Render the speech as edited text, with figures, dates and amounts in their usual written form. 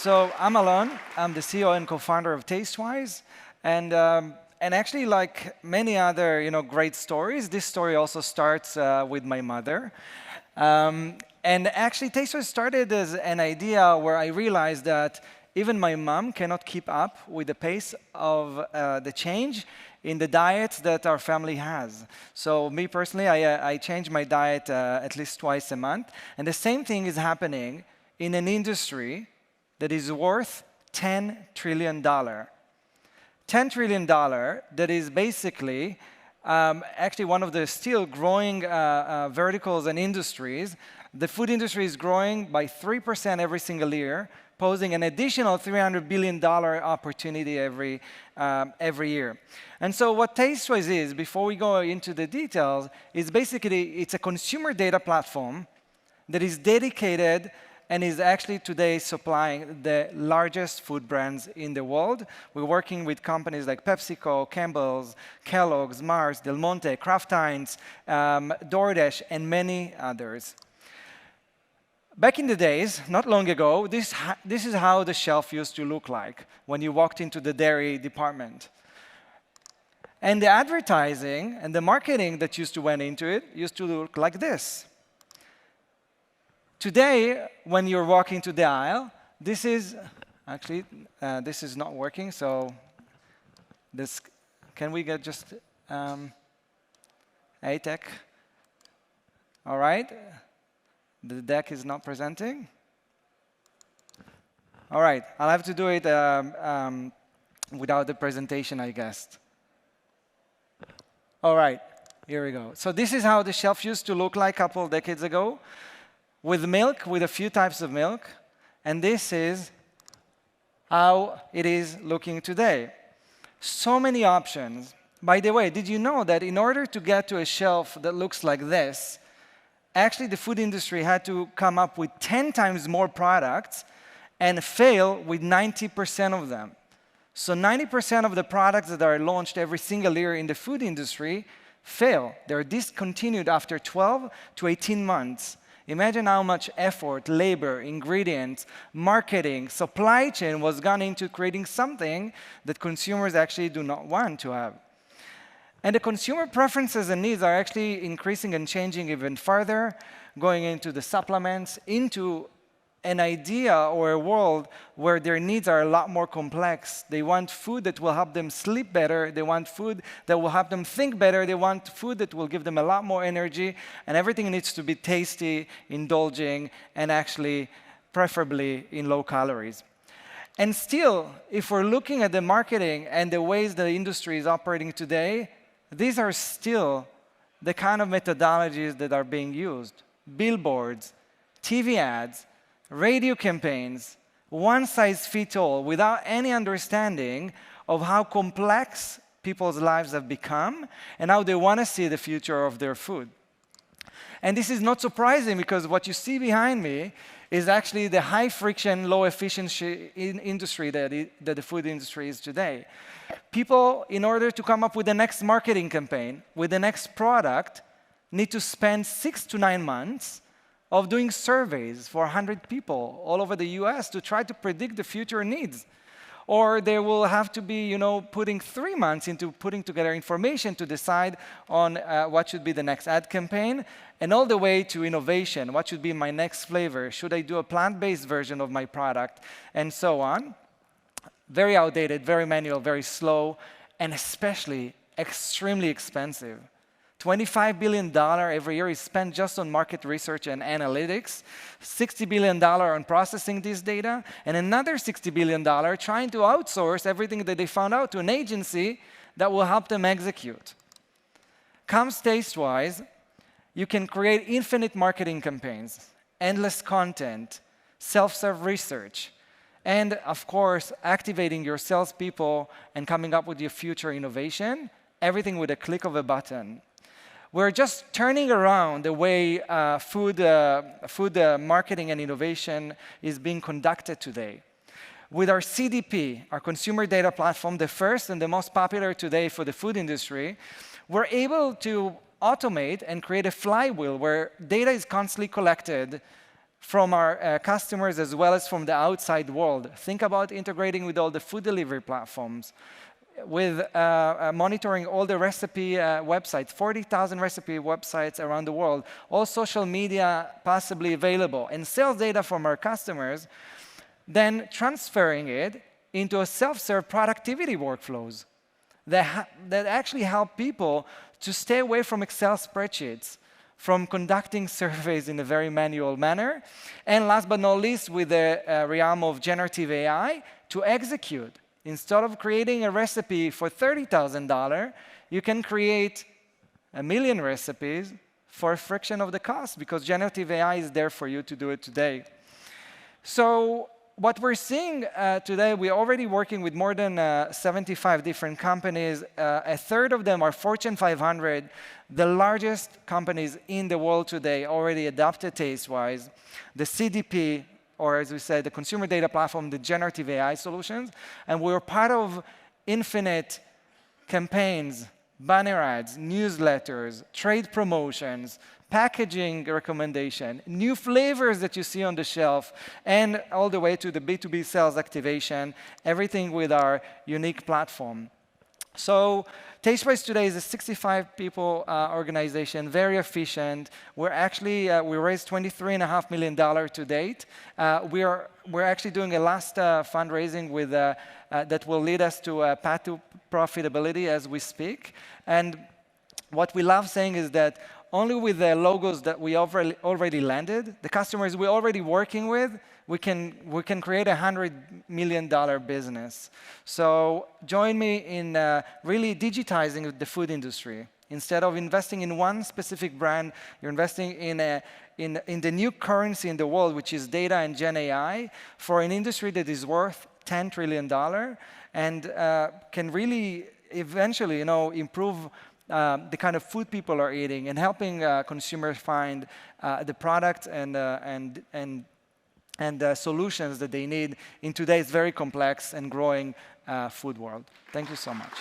So I'm Alon. I'm the CEO and co-founder of Tastewise. And actually, like many other great stories, this story also starts with my mother. And actually, Tastewise started as an idea where I realized that even my mom cannot keep up with the pace of the change in the diets that our family has. So me personally, I change my diet at least twice a month. And the same thing is happening in an industry that is worth $10 trillion. $10 trillion that is basically actually one of the still growing verticals and industries. The food industry is growing by 3% every single year, posing an additional $300 billion opportunity every year. And so what Tastewise is, before we go into the details, is basically it's a consumer data platform that is dedicated and is actually today supplying the largest food brands in the world. We're working with companies like PepsiCo, Campbell's, Kellogg's, Mars, Del Monte, Kraft Heinz, DoorDash, and many others. Back in the days, not long ago, this is how the shelf used to look like when you walked into the dairy department. And the advertising and the marketing that used to went into it used to look like this. Today, when you're walking to the aisle, this is not working. So this, can we get just ATEC? All right. The deck is not presenting. All right, I'll have to do it without the presentation, I guess. All right, here we go. So this is how the shelf used to look like a couple of decades ago, with milk, with a few types of milk. And this is how it is looking today. So many options. By the way, did you know that in order to get to a shelf that looks like this, actually, the food industry had to come up with 10 times more products and fail with 90% of them. So 90% of the products that are launched every single year in the food industry fail. They're discontinued after 12 to 18 months. Imagine how much effort, labor, ingredients, marketing, supply chain was gone into creating something that consumers actually do not want to have. And the consumer preferences and needs are actually increasing and changing even further, going into the supplements, into an idea or a world where their needs are a lot more complex. They want food that will help them sleep better. They want food that will help them think better. They want food that will give them a lot more energy. And everything needs to be tasty, indulging, and actually preferably in low calories. And still, if we're looking at the marketing and the ways the industry is operating today, these are still the kind of methodologies that are being used. Billboards, TV ads, radio campaigns, one-size-fits-all, without any understanding of how complex people's lives have become and how they want to see the future of their food. And this is not surprising because what you see behind me is actually the high-friction, low-efficiency industry that the food industry is today. People, in order to come up with the next marketing campaign, with the next product, need to spend 6 to 9 months of doing surveys for 100 people all over the US to try to predict the future needs. Or they will have to be, putting 3 months into putting together information to decide on what should be the next ad campaign, and all the way to innovation. What should be my next flavor? Should I do a plant-based version of my product? And so on. Very outdated, very manual, very slow, and especially extremely expensive. $25 billion every year is spent just on market research and analytics, $60 billion on processing this data, and another $60 billion trying to outsource everything that they found out to an agency that will help them execute. Comes Tastewise, you can create infinite marketing campaigns, endless content, self-serve research, and of course, activating your salespeople and coming up with your future innovation, everything with a click of a button. We're just turning around the way food marketing and innovation is being conducted today. With our CDP, our consumer data platform, the first and the most popular today for the food industry, we're able to automate and create a flywheel where data is constantly collected, from our customers as well as from the outside world. Think about integrating with all the food delivery platforms, with monitoring all the recipe websites, 40,000 recipe websites around the world, all social media possibly available, and sales data from our customers, then transferring it into a self-serve productivity workflows that actually help people to stay away from Excel spreadsheets, from conducting surveys in a very manual manner, and last but not least, with the realm of generative AI, to execute. Instead of creating a recipe for $30,000, you can create 1,000,000 recipes for a fraction of the cost, because generative AI is there for you to do it today. So what we're seeing today, we're already working with more than 75 different companies. A third of them are Fortune 500. The largest companies in the world today already adopted Tastewise. The CDP, or as we said, the consumer data platform, the generative AI solutions. And we're part of infinite campaigns, banner ads, newsletters, trade promotions, packaging recommendation, new flavors that you see on the shelf, and all the way to the B2B sales activation, everything with our unique platform. So Tastewise today is a 65-people organization, very efficient. We raised $23.5 million to date. We're actually doing a last fundraising with that will lead us to a path to profitability as we speak. And what we love saying is that only with the logos that we already landed, the customers we're already working with, we can create a $100 million business. So join me in really digitizing the food industry. Instead of investing in one specific brand, you're investing in the new currency in the world, which is data and Gen AI, for an industry that is worth $10 trillion and can really eventually, improve the kind of food people are eating and helping consumers find the product and solutions that they need in today's very complex and growing food world. Thank you so much.